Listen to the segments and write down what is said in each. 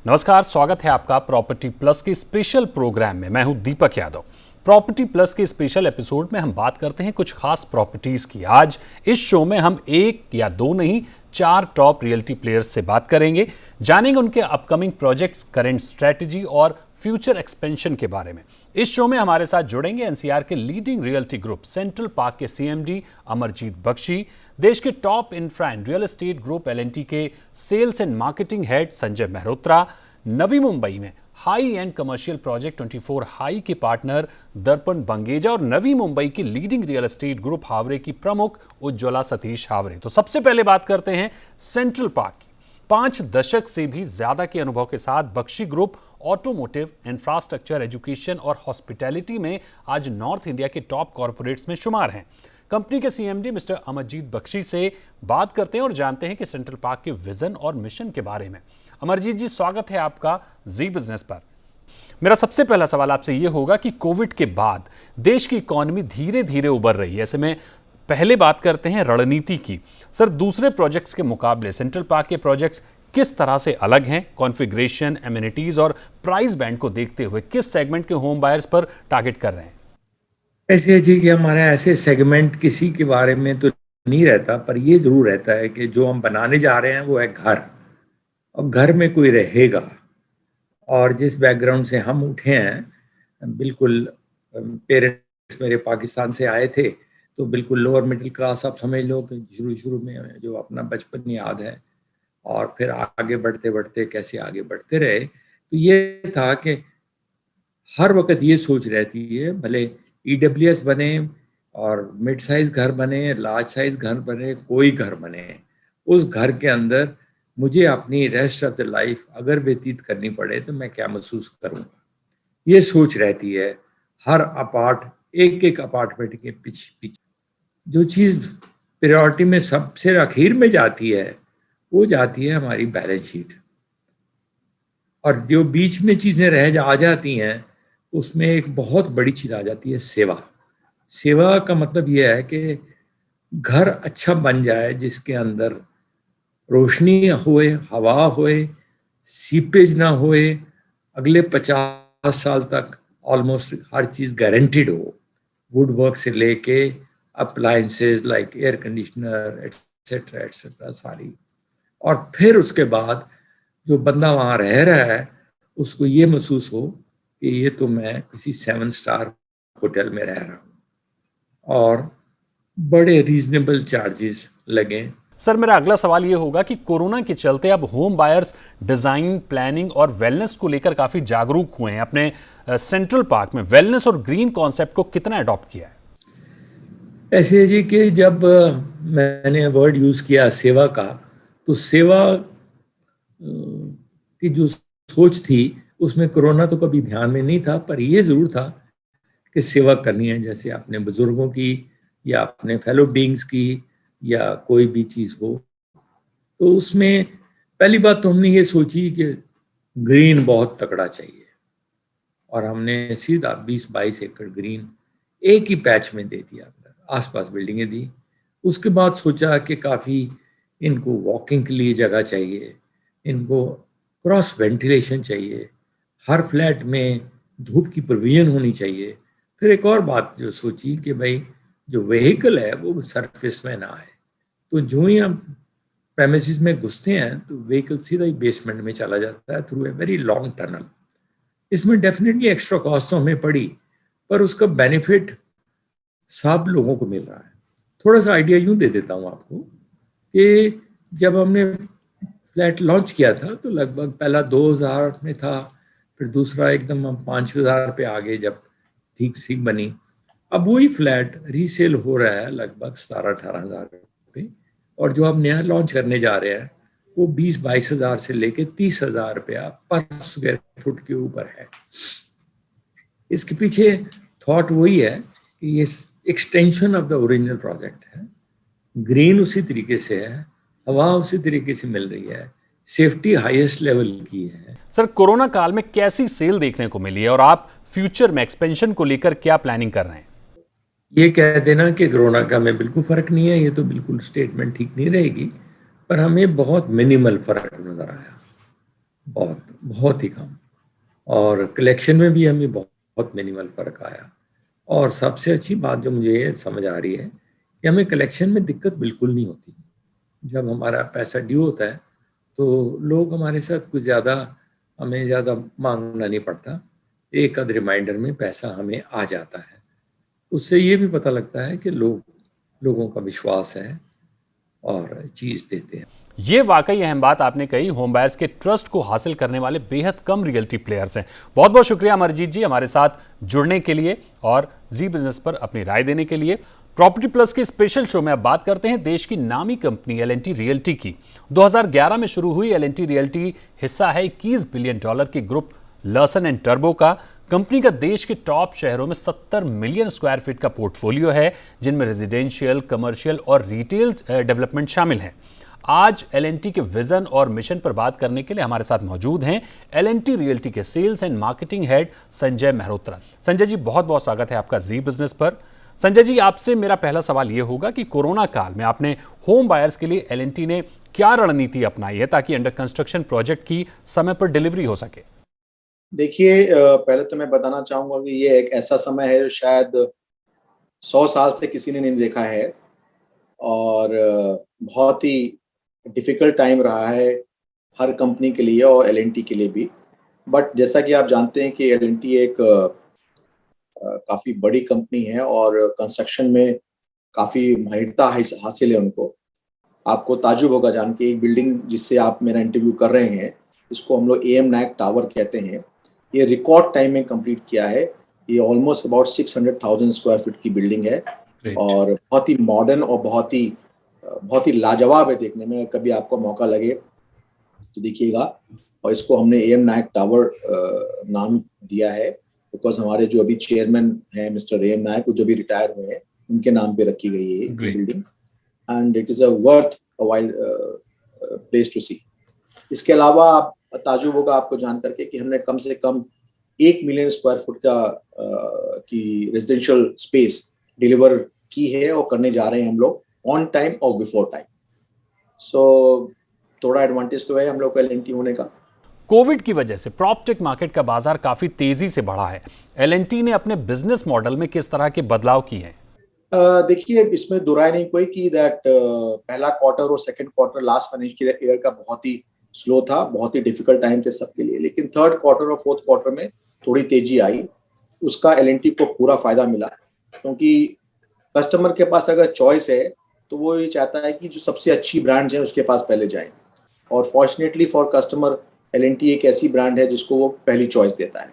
नमस्कार, स्वागत है आपका प्रॉपर्टी प्लस के स्पेशल प्रोग्राम में। मैं हूं दीपक यादव। प्रॉपर्टी प्लस के स्पेशल एपिसोड में हम बात करते हैं कुछ खास प्रॉपर्टीज की। आज इस शो में हम एक या दो नहीं, 4 टॉप रियल्टी प्लेयर्स से बात करेंगे, जानेंगे उनके अपकमिंग प्रोजेक्ट्स, करंट स्ट्रेटजी और फ्यूचर एक्सपेंशन के बारे में। इस शो में हमारे साथ जुड़ेंगे एनसीआर के leading realty group central park के सीएमडी अमरजीत बख्शी, देश के top infra and real estate group LNT के sales and marketing head Sanjay Mehrotra, Navi Mumbai में high and commercial project 24 high के पार्टनर दर्पण बंगेजा और नवी मुंबई की leading real estate group Haware की प्रमुख उज्ज्वला सतीश हावरे। तो सबसे पहले बात करते हैं सेंट्रल पार्क की। 5 दशक से भी ज्यादा के अनुभव के साथ Bakshi group automotive, infrastructure, education और हॉस्पिटैलिटी में आज नॉर्थ इंडिया के टॉप कॉर्पोरेट्स में शुमार हैं। कंपनी के सीएमडी मिस्टर अमरजीत बख्शी से बात करते हैं और जानते हैं कि सेंट्रल पार्क के विजन और मिशन के बारे में। अमरजीत जी, स्वागत है आपका जी बिजनेस पर। मेरा सबसे पहला सवाल आपसे यह होगा कि कोविड के बाद देश की इकोनॉमी धीरे धीरे उबर रही है। ऐसे में पहले बात करते हैं रणनीति की। सर, दूसरे प्रोजेक्ट्स के मुकाबले सेंट्रल पार्क के प्रोजेक्ट्स किस तरह से अलग हैं? कॉन्फ़िगरेशन, एमिनिटीज और प्राइस बैंड को देखते हुए किस सेगमेंट के होम बायर्स पर टारगेट कर रहे हैं? ऐसे है जी कि हमारा ऐसे सेगमेंट किसी के बारे में तो नहीं रहता, पर ये जरूर रहता है कि जो हम बनाने जा रहे हैं वो है घर, और घर में कोई रहेगा। और जिस बैकग्राउंड से हम उठे हैं, बिल्कुल पेरेंट्स मेरे पाकिस्तान से आए थे, तो बिल्कुल लोअर मिडिल क्लास आप समझ लो कि शुरू में जो अपना बचपन याद है, और फिर आगे बढ़ते बढ़ते कैसे आगे बढ़ते रहे। तो ये था कि हर वक्त ये सोच रहती है, भले ईडब्ल्यूएस बने और मिड साइज घर बने, लार्ज साइज घर बने, कोई घर बने, उस घर के अंदर मुझे अपनी रेस्ट ऑफ द लाइफ अगर व्यतीत करनी पड़े तो मैं क्या महसूस करूँगा, ये सोच रहती है। हर एक एक अपार्टमेंट के पीछे जो चीज़ प्रायोरिटी में सबसे आखिर में जाती है वो जाती है हमारी बैलेंस शीट, और जो बीच में चीज़ें आ जाती हैं उसमें एक बहुत बड़ी चीज़ आ जाती है सेवा। सेवा का मतलब यह है कि घर अच्छा बन जाए जिसके अंदर रोशनी होए, हवा होए, सीपेज ना होए, अगले 50 साल तक ऑलमोस्ट हर चीज़ गारंटीड हो, वुड वर्क से लेके appliances like air conditioner etcetera etcetera सारी। और फिर उसके बाद जो बंदा वहाँ रह रहा है उसको ये महसूस हो कि ये तो मैं किसी 7 स्टार होटल में रह रहा हूँ, और बड़े रीजनेबल चार्जेस लगे। सर, मेरा अगला सवाल यह होगा कि कोरोना के चलते अब होम बायर्स डिजाइन, प्लानिंग और वेलनेस को लेकर काफी जागरूक हुए हैं। अपने सेंट्रल पार्क में वेलनेस और ग्रीन कॉन्सेप्ट को कितना अडॉप्ट किया है? ऐसे है जी कि जब मैंने वर्ड यूज किया सेवा का, तो सेवा की जो सोच थी उसमें कोरोना तो कभी ध्यान में नहीं था, पर यह जरूर था कि सेवा करनी है, जैसे अपने बुजुर्गों की या अपने फेलो बीइंग्स की या कोई भी चीज़ हो। तो उसमें पहली बात तो हमने ये सोची कि ग्रीन बहुत तगड़ा चाहिए, और हमने सीधा 20-22 एकड़ ग्रीन एक ही पैच में दे दिया, आसपास बिल्डिंगें दी। उसके बाद सोचा कि काफ़ी इनको वॉकिंग के लिए जगह चाहिए, इनको क्रॉस वेंटिलेशन चाहिए, हर फ्लैट में धूप की प्रोविजन होनी चाहिए। फिर एक और बात जो सोची कि भाई जो व्हीकल है वो सरफेस में ना आए, तो जो ही हम प्रेमिसेस में घुसते हैं तो व्हीकल सीधा ही बेसमेंट में चला जाता है through a very long tunnel. इसमें डेफिनेटली एक्स्ट्रा कॉस्ट तो हमें पड़ी, पर उसका बेनिफिट सब लोगों को मिल रहा है। थोड़ा सा आइडिया यूं दे देता हूं आपको कि जब हमने फ्लैट लॉन्च किया था तो लगभग पहला 2000 में था, फिर दूसरा एकदम हम 5000 पे आ गए जब ठीक सी बनी। अब वही फ्लैट रीसेल हो रहा है लगभग 17-18 हजार पे, और जो अब नया लॉन्च करने जा रहे हैं वो 20-22 हजार से लेके 30 हजार रुपया पर स्क्वायर फुट के ऊपर है। इसके पीछे थॉट वही है कि ये extension of the original project है, ग्रीन उसी तरीके से है, हवा उसी तरीके से मिल रही है, सेफ्टी हाईएस्ट लेवल की है। सर, कोरोना काल में कैसी सेल देखने को मिली है और आप फ्यूचर में एक्सपेंशन को लेकर क्या प्लानिंग कर रहे हैं? ये कह देना कि कोरोना का हमें बिल्कुल फर्क नहीं है, ये तो बिल्कुल स्टेटमेंट ठीक नहीं रहेगी, पर हमें बहुत मिनिमल फर्क नजर आया। बहुत बहुत ही कम। और कलेक्शन में भी हमें बहुत बहुत मिनिमल फर्क आया। और सबसे अच्छी बात जो मुझे ये समझ आ रही है कि हमें कलेक्शन में दिक्कत बिल्कुल नहीं होती। जब हमारा पैसा ड्यू होता है तो लोग हमारे साथ कुछ ज़्यादा, हमें ज़्यादा मांगना नहीं पड़ता। एक आध रिमाइंडर में पैसा हमें आ जाता है। उससे ये भी पता लगता है कि लोगों का विश्वास है और चीज़ देते हैं। ये वाकई अहम बात आपने कही। होम बायर्स के ट्रस्ट को हासिल करने वाले बेहद कम रियल्टी प्लेयर्स हैं। बहुत बहुत शुक्रिया अमरजीत जी हमारे साथ जुड़ने के लिए और जी बिजनेस पर अपनी राय देने के लिए। प्रॉपर्टी प्लस के स्पेशल शो में अब बात करते हैं देश की नामी कंपनी एल&टी रियल्टी की। 2011 में शुरू हुई एल&टी रियल्टी हिस्सा है $21 बिलियन के ग्रुप लर्सन एंड टर्बो का। कंपनी का देश के टॉप शहरों में 70 मिलियन स्क्वायर फीट का पोर्टफोलियो है, जिनमें रेजिडेंशियल, कमर्शियल और रिटेल डेवलपमेंट शामिल हैं। आज एल&टी के विजन और मिशन पर बात करने के लिए हमारे साथ मौजूद हैं एल&टी रियल्टी के sales and marketing head Sanjay Mehrotra. Sanjay ji, बहुत बहुत स्वागत है आपका जी बिजनेस पर। संजय जी, आपसे मेरा पहला सवाल यह होगा कि कोरोना काल में आपने होम बायर्स के लिए एल&टी ने क्या रणनीति अपनाई है ताकि अंडर कंस्ट्रक्शन प्रोजेक्ट की समय पर डिलीवरी हो सके? देखिए, पहले तो मैं बताना चाहूंगा कि ये एक ऐसा समय है जो शायद 100 साल से किसी ने नहीं देखा है। और बहुत ही डिफिकल्ट टाइम रहा है हर कंपनी के लिए और एल&टी के लिए भी। बट जैसा कि आप जानते हैं कि एल&टी एक काफ़ी बड़ी कंपनी है और कंस्ट्रक्शन में काफ़ी माहिरता हासिल है उनको। आपको ताज्जुब होगा जान के, एक बिल्डिंग जिससे आप मेरा इंटरव्यू कर रहे हैं, इसको हम लोग AM नायक टावर कहते हैं, ये रिकॉर्ड टाइम में कंप्लीट किया है। ये ऑलमोस्ट अबाउट 600,000 स्क्वायर फीट की बिल्डिंग है और बहुत ही मॉडर्न और बहुत ही लाजवाब है देखने में। कभी आपको मौका लगे तो देखिएगा। और इसको हमने AM नायक टावर नाम दिया है बिकॉज हमारे जो अभी चेयरमैन हैं मिस्टर AM नायक, जो भी रिटायर हुए हैं, उनके नाम पे रखी गई है ये building. And it is a worth a while place to see. इसके अलावा आप ताजुब होगा आपको जान करके कि हमने कम से कम 1 मिलियन स्क्वायर फुट की रेजिडेंशियल स्पेस डिलीवर की है और करने जा रहे हैं हम लोग ऑन टाइम और बिफोर टाइम। सो थोड़ा एडवांटेज तो है हम लोग का एल&टी होने का। कोविड की वजह से प्रॉपर्टी मार्केट का बाजार काफी तेजी से बढ़ा है। एल&टी ने अपने बिजनेस मॉडल में किस तरह के बदलाव किए हैं? देखिए, इसमें दो राय नहीं कोई कि दैट पहला क्वार्टर और second quarter last financial year का बहुत ही स्लो था, बहुत ही डिफिकल्ट टाइम थे सबके लिए। लेकिन थर्ड क्वार्टर और फोर्थ क्वार्टर में थोड़ी तेजी आई, उसका एल&टी को पूरा फायदा मिला। क्योंकि कस्टमर के पास अगर चॉइस है तो वो ये चाहता है कि जो सबसे अच्छी ब्रांड्स हैं उसके पास पहले जाएं। और फॉर्चुनेटली फॉर कस्टमर, एल&टी एक ऐसी ब्रांड है जिसको वो पहली चॉइस देता है।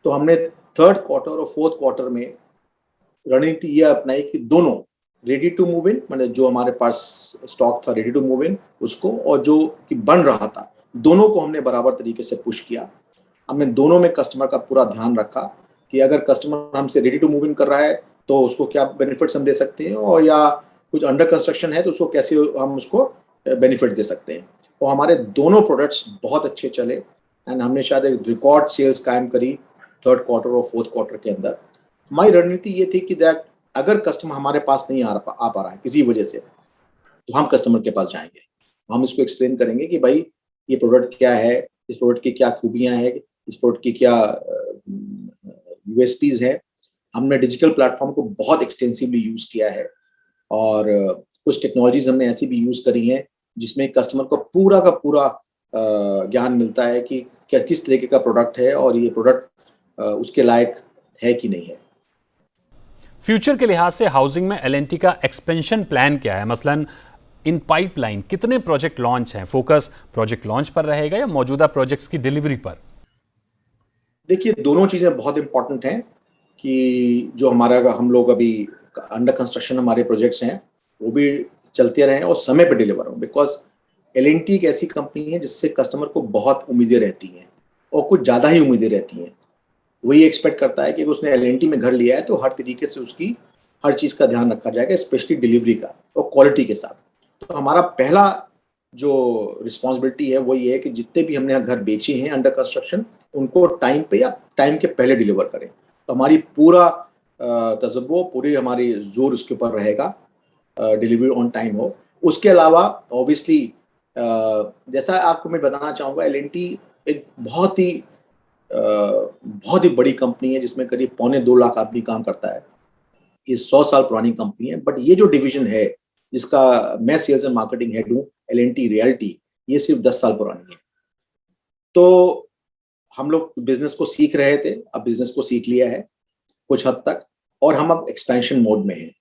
तो हमने थर्ड क्वार्टर और फोर्थ क्वार्टर में रणनीति यह अपनाई कि दोनों रेडी टू मूव इन, मतलब जो हमारे पास स्टॉक था रेडी टू मूव इन उसको, और जो कि बन रहा था, दोनों को हमने बराबर तरीके से पुश किया। हमने दोनों में कस्टमर का पूरा ध्यान रखा कि अगर कस्टमर हमसे रेडी टू मूव इन कर रहा है तो उसको क्या बेनिफिट्स हम दे सकते हैं, और या कुछ अंडर कंस्ट्रक्शन है तो उसको कैसे हम उसको बेनिफिट दे सकते हैं। और हमारे दोनों प्रोडक्ट्स बहुत अच्छे चले एंड हमने शायद एक रिकॉर्ड सेल्स कायम करी थर्ड क्वार्टर और फोर्थ क्वार्टर के अंदर। हमारी रणनीति ये थी कि दैट अगर कस्टमर हमारे पास नहीं आ पा रहा है किसी वजह से, तो हम कस्टमर के पास जाएंगे, हम इसको एक्सप्लेन करेंगे कि भाई ये प्रोडक्ट क्या है, इस प्रोडक्ट की क्या खूबियां हैं, इस प्रोडक्ट की क्या यूएसपीज है। हमने डिजिटल प्लेटफॉर्म को बहुत एक्सटेंसिवली यूज किया है और कुछ टेक्नोलॉजीज हमने ऐसी भी यूज करी हैं जिसमें कस्टमर को पूरा का पूरा ज्ञान मिलता है कि क्या किस तरीके का प्रोडक्ट है और ये प्रोडक्ट उसके लायक है कि नहीं है। फ्यूचर के लिहाज से हाउसिंग में एल&टी का एक्सपेंशन प्लान क्या है? मसलन इन पाइपलाइन कितने प्रोजेक्ट लॉन्च हैं? फोकस प्रोजेक्ट लॉन्च पर रहेगा या मौजूदा प्रोजेक्ट्स की डिलीवरी पर? देखिए, दोनों चीज़ें बहुत इंपॉर्टेंट हैं कि जो हम लोग अभी अंडर कंस्ट्रक्शन हमारे प्रोजेक्ट्स हैं वो भी चलते रहें और समय पे डिलीवर हो। बिकॉज एल&टी एक ऐसी कंपनी है जिससे कस्टमर को बहुत उम्मीदें रहती हैं और कुछ ज़्यादा ही उम्मीदें रहती हैं। वही एक्सपेक्ट करता है कि उसने एल&टी में घर लिया है तो हर तरीके से उसकी हर चीज़ का ध्यान रखा जाएगा, स्पेशली डिलीवरी का और क्वालिटी के साथ। तो हमारा पहला जो रिस्पॉन्सिबिलिटी है वो ये है कि जितने भी हमने घर बेचे हैं अंडर कंस्ट्रक्शन उनको टाइम पे या टाइम के पहले डिलीवर करें। तो हमारी पूरा तजुर्बा, पूरी हमारी जोर उसके ऊपर रहेगा, डिलीवरी ऑन टाइम हो। उसके अलावा ऑब्वियसली जैसा आपको मैं बताना चाहूँगा, एल&टी एक बहुत ही बड़ी कंपनी है जिसमें करीब 2.25 लाख आदमी काम करता है। ये 100 साल पुरानी कंपनी है, बट ये जो डिवीजन है जिसका मैं सेल्स एंड मार्केटिंग हेड हूँ, L&T रियल्टी, ये सिर्फ 10 साल पुरानी है। तो हम लोग बिजनेस को सीख रहे थे, अब बिजनेस को सीख लिया है कुछ हद तक, और हम अब एक्सपेंशन मोड में हैं।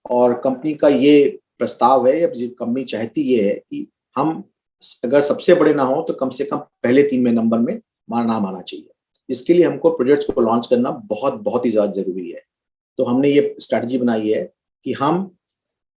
और कंपनी का ये प्रस्ताव है, अब कंपनी चाहती ये है कि हम अगर सबसे बड़े ना हो तो कम से कम पहले 3 में नंबर में नाम आना चाहिए। इसके लिए हमको प्रोजेक्ट्स को लॉन्च करना बहुत ही ज़्यादा जरूरी है। तो हमने ये स्ट्रैटेजी बनाई है कि हम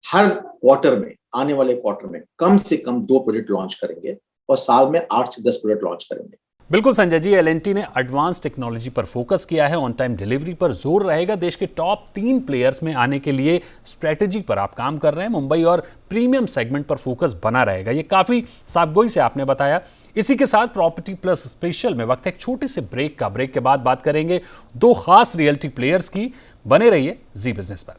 हर क्वार्टर में, आने वाले क्वार्टर में कम से कम 2 प्रोजेक्ट लॉन्च करेंगे और साल में 8 से 10 प्रोजेक्ट लॉन्च करेंगे। बिल्कुल संजय जी, L&T ने एडवांस टेक्नोलॉजी पर फोकस किया है, ऑन टाइम डिलीवरी पर जोर रहेगा। देश के टॉप 3 प्लेयर्स में आने के लिए स्ट्रेटेजी पर आप काम कर रहे हैं। मुंबई और प्रीमियम सेगमेंट पर फोकस बना रहेगा, ये काफी साफगोई से आपने बताया। इसी के साथ प्रॉपर्टी प्लस स्पेशल में वक्त है एक छोटे से ब्रेक का। ब्रेक के बाद बात करेंगे 2 खास रियल्टी प्लेयर्स की। बने रहिए जी बिजनेस पर।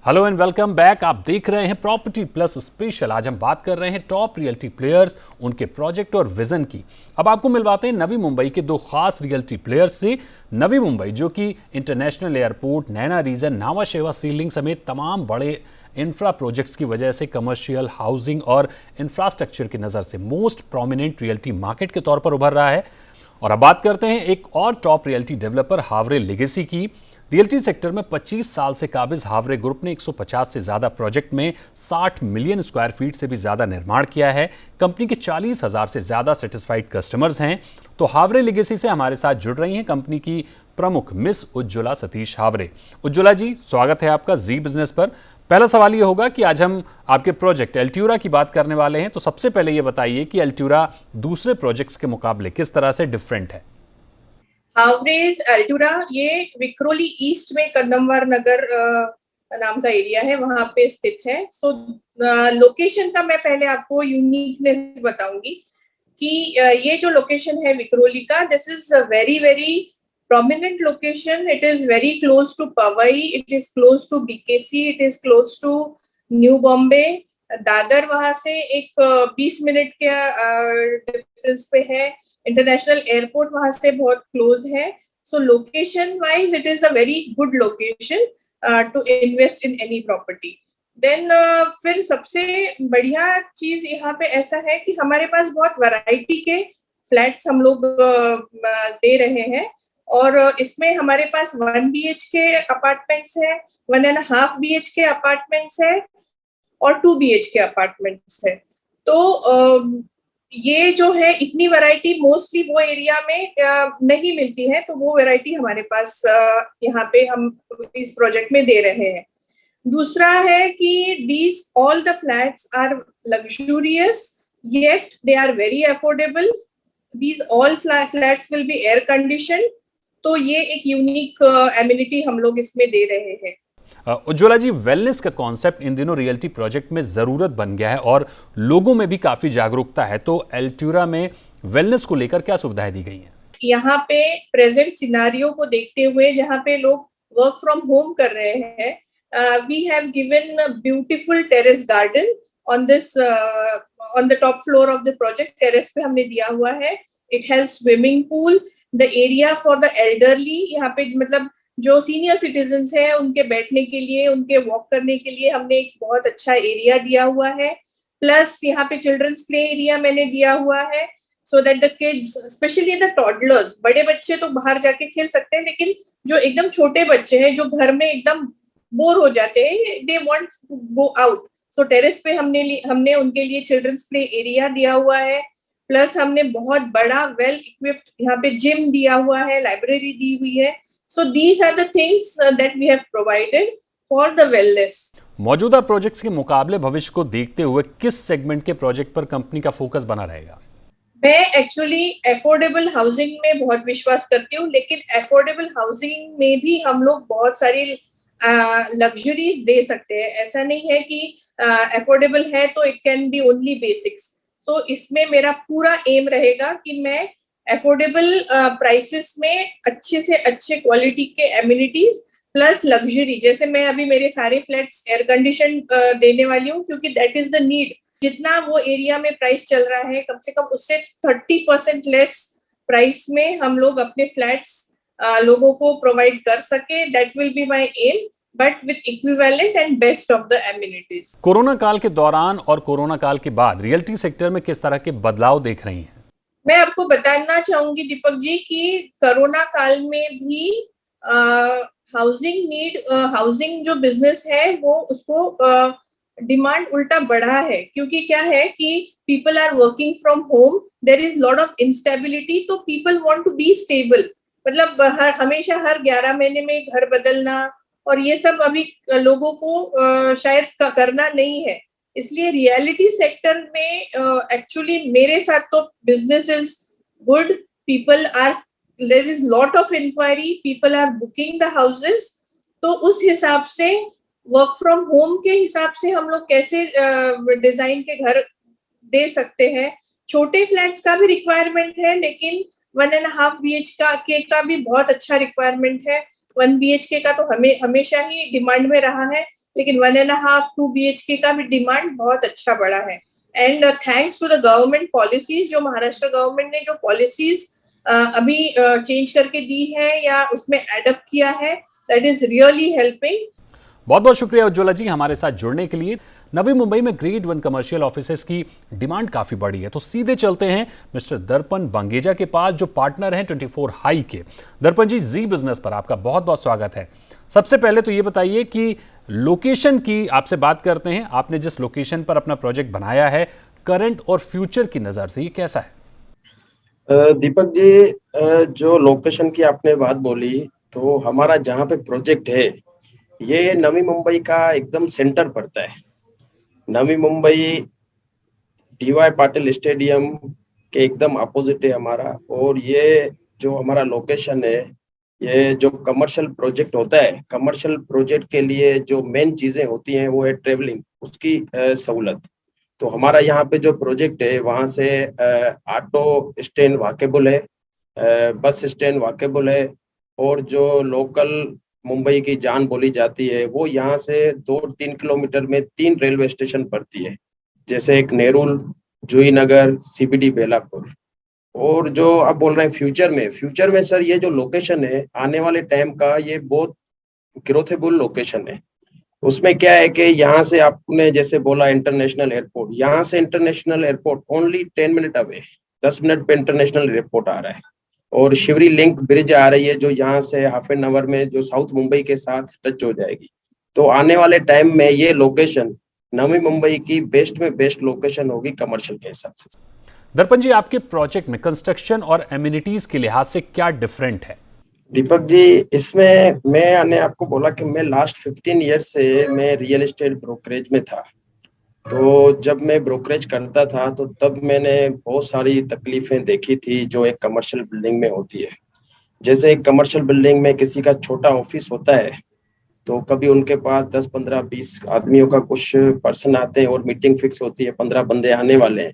Hello and welcome back. आप देख रहे हैं प्रॉपर्टी प्लस स्पेशल। आज हम बात कर रहे हैं टॉप रियल्टी प्लेयर्स, उनके प्रोजेक्ट और विजन की। अब आपको मिलवाते हैं नवी मुंबई के 2 खास रियल्टी प्लेयर्स से। नवी मुंबई जो कि इंटरनेशनल एयरपोर्ट, नैना रीजन, नावा शेवा सीलिंग समेत तमाम बड़े इंफ्रा प्रोजेक्ट्स की वजह से कमर्शियल, हाउसिंग और इंफ्रास्ट्रक्चर की नज़र से मोस्ट प्रोमिनेंट रियल्टी मार्केट के तौर पर उभर रहा है। और अब बात करते हैं एक और top realty developer Haware legacy की। रियल्टी सेक्टर में 25 साल से काबिज हावरे ग्रुप ने 150 से ज्यादा प्रोजेक्ट में 60 मिलियन स्क्वायर फीट से भी ज्यादा निर्माण किया है। कंपनी के 40,000 से ज्यादा सेटिस्फाइड कस्टमर्स हैं। तो हावरे लेगेसी से हमारे साथ जुड़ रही हैं कंपनी की प्रमुख मिस उज्ज्वला सतीश हावरे। उज्ज्वला जी, स्वागत है आपका जी बिजनेस पर। पहला सवाल ये होगा कि आज हम आपके प्रोजेक्ट एल्ट्यूरा की बात करने वाले हैं, तो सबसे पहले ये बताइए कि एल्ट्यूरा दूसरे प्रोजेक्ट्स के मुकाबले किस तरह से डिफरेंट है। हावरेज एल्टूरा ये विक्रोली ईस्ट में कदमवार नगर नाम का एरिया है, वहां पे स्थित है। सो लोकेशन का मैं पहले आपको यूनिकनेस बताऊंगी कि ये जो लोकेशन है विक्रोली का, this is a very very prominent location. It is very close to Powai, it is close to BKC, it is close to New Bombay. Dadar वहां से एक 20 मिनट के डिफरेंस पे है। इंटरनेशनल एयरपोर्ट वहां से बहुत क्लोज है। So location wise it is a very good location to invest in any property. Then फिर सबसे बढ़िया चीज यहाँ पे ऐसा है कि हमारे पास बहुत वैरायटी के फ्लैट्स हम लोग दे रहे हैं। और इसमें हमारे पास 1 BHK अपार्टमेंट्स है, 1.5 BHK अपार्टमेंट्स है और 2 BHK अपार्टमेंट्स है। तो ये जो है इतनी वैरायटी मोस्टली वो एरिया में नहीं मिलती है, तो वो वैरायटी हमारे पास यहाँ पे हम इस प्रोजेक्ट में दे रहे हैं। दूसरा है कि these all the flats are luxurious yet they are very affordable. These all flats will be air conditioned. तो ये एक यूनिक एमिनिटी हम लोग इसमें दे रहे हैं। उज्ज्वला जी, वेलनेस का कॉन्सेप्ट इन दिनों रियल्टी प्रोजेक्ट में जरूरत बन गया है और लोगों में भी काफी जागरूकता है, तो एल्ट्यूरा में वेलनेस को लेकर क्या सुविधाएं दी गई हैं? यहाँ पे प्रेजेंट सिनारियो को देखते हुए जहाँ पे लोग वर्क फ्रॉम होम कर रहे हैं, we have given beautiful terrace garden on the top floor of the project. Terrace पे हमने दिया हुआ है। It has swimming pool, the area for the elderly, यहाँ पे मतलब जो सीनियर सिटीजन्स हैं उनके बैठने के लिए, उनके वॉक करने के लिए हमने एक बहुत अच्छा एरिया दिया हुआ है। प्लस यहाँ पे चिल्ड्रंस प्ले एरिया मैंने दिया हुआ है, so that the kids, specially the toddlers, बड़े बच्चे तो बाहर जाके खेल सकते हैं, लेकिन जो एकदम छोटे बच्चे हैं जो घर में एकदम बोर हो जाते हैं, they want to go out, so terrace पे हमने उनके लिए चिल्ड्रंस प्ले एरिया दिया हुआ है। प्लस हमने बहुत बड़ा वेल इक्विप्ड यहाँ पे जिम दिया हुआ है, लाइब्रेरी दी हुई है। So these are the things that we have provided for the wellness. मौजूदा प्रोजेक्ट्स के मुकाबले भविष्य को देखते हुए किस सेगमेंट के प्रोजेक्ट पर कंपनी का फोकस बना रहेगा? मैं एक्चुअली अफोर्डेबल हाउसिंग में बहुत विश्वास करती हूँ, लेकिन अफोर्डेबल हाउसिंग में भी हम लोग बहुत सारी लग्जरीज दे सकते हैं। ऐसा नहीं है कि अफोर्डेबल है तो it can be only basics. तो इसमें मेरा पूरा एम रहेगा कि मैं अफोर्डेबल प्राइसेस में अच्छे से अच्छे क्वालिटी के एमिनिटीज प्लस लग्जरी, जैसे मैं अभी मेरे सारे फ्लैट्स एयर कंडीशन देने वाली हूँ, क्योंकि दैट इज द नीड। जितना वो एरिया में प्राइस चल रहा है, कम से कम उससे 30% लेस प्राइस में हम लोग अपने फ्लैट्स लोगों को प्रोवाइड कर सके। That will be my aim, but with equivalent and best of the amenities. Corona काल के दौरान और कोरोना काल के बाद रियल्टी सेक्टर में किस तरह के बदलाव देख रही हैं? मैं आपको बताना चाहूंगी दीपक जी कि कोरोना काल में भी हाउसिंग जो बिजनेस है वो उसको डिमांड उल्टा बढ़ा है, क्योंकि क्या है कि people are working from home, there is lot of instability, तो people want to be stable. मतलब हमेशा हर 11 महीने में घर बदलना और ये सब अभी लोगों को शायद करना नहीं है। इसलिए रियलिटी सेक्टर में एक्चुअली मेरे साथ तो business is good, people are, there is lot of inquiry, people are booking the houses. तो उस हिसाब से वर्क फ्रॉम होम के हिसाब से हम लोग कैसे डिजाइन के घर दे सकते हैं। छोटे फ्लैट्स का भी रिक्वायरमेंट है, लेकिन 1.5 BHK का भी बहुत अच्छा रिक्वायरमेंट है। 1 BHK का तो हमेशा ही डिमांड में रहा है, लेकिन 1.5-2 BHK का भी डिमांड बहुत अच्छा बढ़ा है। And thanks to the government policies, जो महाराष्ट्र गवर्नमेंट ने जो पॉलिसीज अभी चेंज करके दी है या उसमें एडप्ट किया है, दैट इज रियली हेल्पिंग। बहुत बहुत शुक्रिया उज्ज्वला जी हमारे साथ जुड़ने के लिए। नवी मुंबई में ग्रेड 1 कमर्शियल ऑफिसेज की डिमांड काफी बढ़ी है, तो सीधे चलते हैं मिस्टर दर्पण बंगेजा के पास, जो पार्टनर हैं 24 हाई के। दर्पण जी, जी बिजनेस पर आपका बहुत बहुत स्वागत है। सबसे पहले तो ये बताइए कि लोकेशन की आपसे बात करते हैं। आपने जिस लोकेशन पर अपना प्रोजेक्ट बनाया है, करंट और फ्यूचर की नजर से ये कैसा है? दीपक जी, जो लोकेशन की आपने बात बोली, तो हमारा जहाँ पे प्रोजेक्ट है ये नवी मुंबई का एकदम सेंटर पड़ता है। नवी मुंबई DY पाटिल स्टेडियम के एकदम अपोजिट है हमारा। और ये जो हमारा लोकेशन है, ये जो कमर्शियल प्रोजेक्ट होता है, कमर्शियल प्रोजेक्ट के लिए जो मेन चीजें होती हैं वो है ट्रेवलिंग, उसकी सहूलत। तो हमारा यहाँ पे जो प्रोजेक्ट है वहाँ से ऑटो स्टैंड वाकेबल है, बस स्टैंड वाकेबल है, और जो लोकल मुंबई की जान बोली जाती है वो यहाँ से 2-3 किलोमीटर में 3 रेलवे स्टेशन पड़ती है, जैसे एक नेरुल, जूही नगर, CBD बेलापुर। और जो आप बोल रहे हैं फ्यूचर में सर, ये जो लोकेशन है आने वाले टाइम का ये बहुत ग्रोथेबल लोकेशन है। उसमें क्या है कि यहाँ से आपने जैसे बोला इंटरनेशनल एयरपोर्ट, यहाँ से international airport only 10 minute away, 10 minute पे इंटरनेशनल एयरपोर्ट आ रहा है। और शिवरी लिंक ब्रिज आ रही है जो यहाँ से हाफ एन आवर में जो साउथ मुंबई के साथ टच हो जाएगी। तो आने वाले टाइम में ये लोकेशन नवी मुंबई की बेस्ट में बेस्ट लोकेशन होगी कमर्शियल के हिसाब से। दर्पण जी, आपके प्रोजेक्ट में कंस्ट्रक्शन और एमिनिटीज के लिहाज से क्या डिफरेंट है? दीपक जी, इसमें मैंने आपको बोला कि मैं लास्ट 15 ईयर से मैं रियल एस्टेट ब्रोकरेज में था। तो जब मैं ब्रोकरेज करता था तो तब मैंने बहुत सारी तकलीफें देखी थी जो एक कमर्शियल बिल्डिंग में होती है। जैसे एक कमर्शियल बिल्डिंग में किसी का छोटा ऑफिस होता है, तो कभी उनके पास 10, 15, 20 आदमियों का कुछ पर्सन आते हैं और मीटिंग फिक्स होती है, 15 बंदे आने वाले हैं,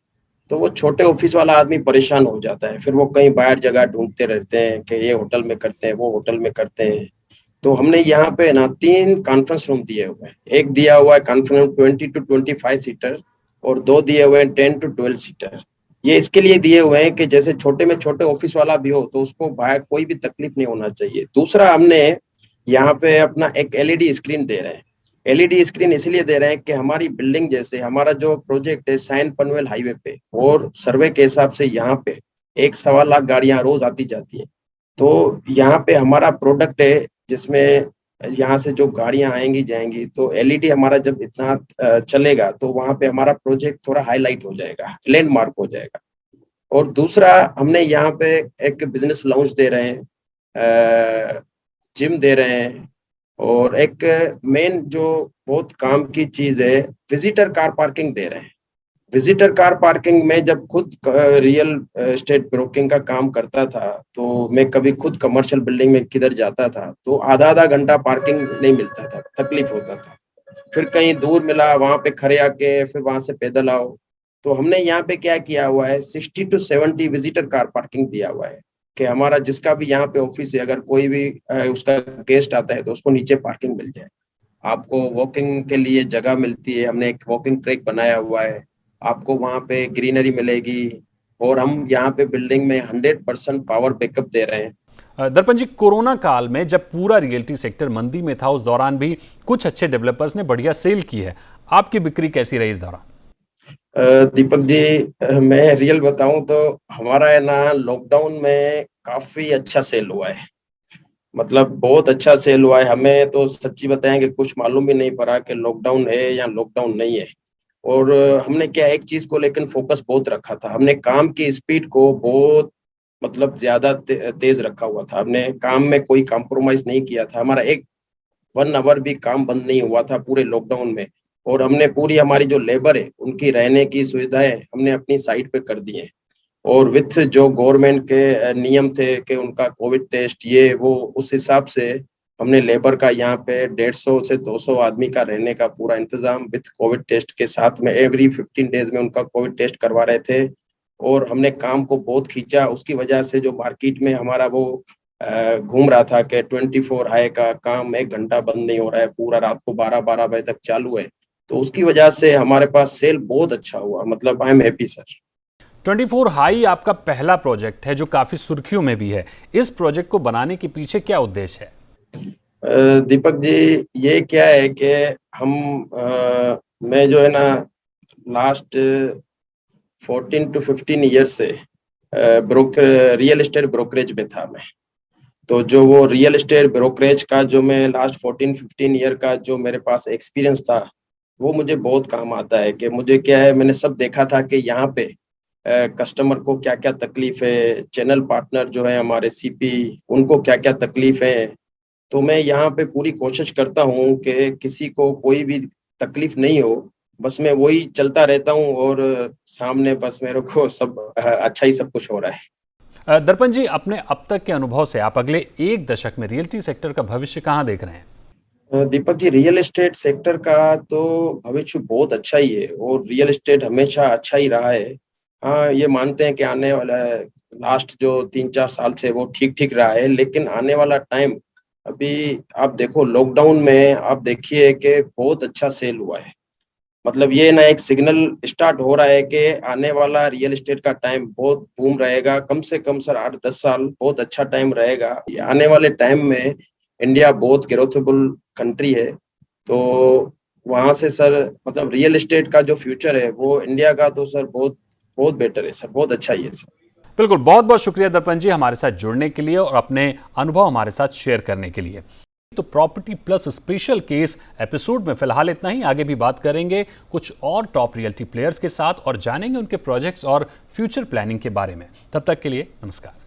तो वो छोटे ऑफिस वाला आदमी परेशान हो जाता है। फिर वो कहीं बाहर जगह ढूंढते रहते हैं कि ये होटल में करते हैं, वो होटल में करते हैं। तो हमने यहाँ पे ना 3 कॉन्फ्रेंस रूम दिए हुए हैं। एक दिया हुआ है कॉन्फ्रेंस 20 to 25 सीटर, और 2 दिए हुए हैं 10 to 12 सीटर। ये इसके लिए दिए हुए हैं कि जैसे छोटे में छोटे ऑफिस वाला भी हो तो उसको बाहर कोई भी तकलीफ नहीं होना चाहिए। दूसरा, हमने यहाँ पे अपना एक LED स्क्रीन दे रहे हैं। LED स्क्रीन इसलिए दे रहे हैं कि हमारी बिल्डिंग, जैसे हमारा जो प्रोजेक्ट है साइन पनवेल हाईवे पे, और सर्वे के हिसाब से यहाँ पे 1-1.25 लाख गाड़ियां रोज आती जाती है। तो यहाँ पे हमारा प्रोडक्ट है जिसमें यहाँ से जो गाड़ियां आएंगी जाएंगी, तो LED हमारा जब इतना चलेगा तो वहाँ पे हमारा प्रोजेक्ट थोड़ा हाईलाइट हो जाएगा, लैंडमार्क हो जाएगा। और दूसरा, हमने यहाँ पे एक बिजनेस लाउंज दे रहे हैं, जिम दे रहे हैं, और एक मेन जो बहुत काम की चीज है, विजिटर कार पार्किंग दे रहे हैं। विजिटर कार पार्किंग में जब खुद रियल एस्टेट ब्रोकिंग का काम करता था तो मैं कभी खुद कमर्शियल बिल्डिंग में किधर जाता था तो आधा घंटा पार्किंग नहीं मिलता था, तकलीफ होता था। फिर कहीं दूर मिला, वहां पे खड़े आके फिर वहां से पैदल आओ। तो हमने यहाँ पे क्या किया हुआ है, 60 to 70 विजिटर कार पार्किंग दिया हुआ है। कि हमारा जिसका भी यहाँ पे ऑफिस है, अगर कोई भी उसका गेस्ट आता है तो उसको नीचे पार्किंग मिल जाए, आपको वॉकिंग के लिए जगह मिलती है, हमने एक वॉकिंग ट्रैक बनाया हुआ है, आपको वहाँ पे ग्रीनरी मिलेगी, और हम यहाँ पे बिल्डिंग में 100% पावर बैकअप दे रहे हैं। दर्पण जी, कोरोना काल में जब पूरा रियल्टी सेक्टर मंदी में था, उस दौरान भी कुछ अच्छे डेवलपर्स ने बढ़िया सेल की है। आपकी बिक्री कैसी रही इस दौरान? दीपक जी, मैं रियल बताऊं तो हमारा है ना, लॉकडाउन में काफी अच्छा सेल हुआ है, मतलब बहुत अच्छा सेल हुआ है। हमें तो सच्ची बताएं कि कुछ मालूम भी नहीं पड़ा कि लॉकडाउन है या लॉकडाउन नहीं है। और हमने क्या एक चीज को लेकर फोकस बहुत रखा था, हमने काम की स्पीड को बहुत मतलब ज्यादा तेज रखा हुआ था, हमने काम में कोई कॉम्प्रोमाइज नहीं किया था। हमारा एक 1 आवर भी काम बंद नहीं हुआ था पूरे लॉकडाउन में। और हमने पूरी हमारी जो लेबर है उनकी रहने की सुविधाएं हमने अपनी साइट पे कर दी है। और विथ जो गवर्नमेंट के नियम थे कि उनका कोविड टेस्ट ये वो, उस हिसाब से हमने लेबर का यहाँ पे 150 से 200 आदमी का रहने का पूरा इंतजाम विथ कोविड टेस्ट के साथ में एवरी 15 डेज में उनका कोविड टेस्ट करवा रहे थे। और हमने काम को बहुत खींचा, उसकी वजह से जो मार्केट में हमारा वो घूम रहा था कि 24 हाई का काम 1 घंटा बंद नहीं हो रहा है, पूरा रात को 12-12 बजे तक चालू है, तो उसकी वजह से हमारे पास सेल बहुत अच्छा हुआ। मतलब I am happy sir. 24 high आपका पहला प्रोजेक्ट है जो काफी सुर्खियों में भी है। इस प्रोजेक्ट को बनाने के पीछे क्या उद्देश्य है? दीपक जी, ये क्या है कि हम मैं जो है ना लास्ट 14 to 15 ईयर से ब्रोकर रियल एस्टेट ब्रोकरेज में था मैं। तो जो वो रियल एस्टेट ब्रोकरेज का जो मैं लास्ट 14-15 ईयर का जो मेरे पास एक्सपीरियंस था, वो मुझे बहुत काम आता है। कि मुझे क्या है, मैंने सब देखा था कि यहाँ पे कस्टमर को क्या क्या तकलीफ है, चैनल पार्टनर जो है हमारे सीपी, उनको क्या क्या तकलीफ है। तो मैं यहाँ पे पूरी कोशिश करता हूँ कि किसी को कोई भी तकलीफ नहीं हो, बस मैं वही चलता रहता हूँ और सामने बस मेरे को सब अच्छा ही सब कुछ हो रहा है। दर्पण जी, अपने अब तक के अनुभव से आप अगले 1 दशक में रियल्टी सेक्टर का भविष्य कहाँ देख रहे हैं? Deepak ji, real estate sector का तो भविष्य बहुत अच्छा ही है, और रियल एस्टेट हमेशा अच्छा ही रहा है। हाँ, ये मानते हैं कि आने वाला लास्ट जो 3-4 साल से वो ठीक ठीक रहा है, लेकिन आने वाला टाइम अभी आप देखो, लॉकडाउन में आप देखिए कि बहुत अच्छा सेल हुआ है। मतलब ये ना एक सिग्नल स्टार्ट हो रहा है कि आने वाला रियल एस्टेट का टाइम बहुत बूम रहेगा। कम से कम सर 8-10 साल बहुत अच्छा टाइम रहेगा। आने वाले टाइम में इंडिया बहुत ग्रोथेबल कंट्री है, तो वहां से सर मतलब रियल एस्टेट का जो फ्यूचर है वो इंडिया का तो सर बहुत बहुत बेटर है सर, बहुत अच्छा ही है सर। बिल्कुल, बहुत बहुत शुक्रिया दर्पण जी हमारे साथ जुड़ने के लिए और अपने अनुभव हमारे साथ शेयर करने के लिए। तो property plus special case episode में फिलहाल इतना ही। आगे भी बात करेंगे कुछ और टॉप रियल्टी प्लेयर्स के साथ और जानेंगे उनके प्रोजेक्ट्स और फ्यूचर प्लानिंग के बारे में। तब तक के लिए नमस्कार।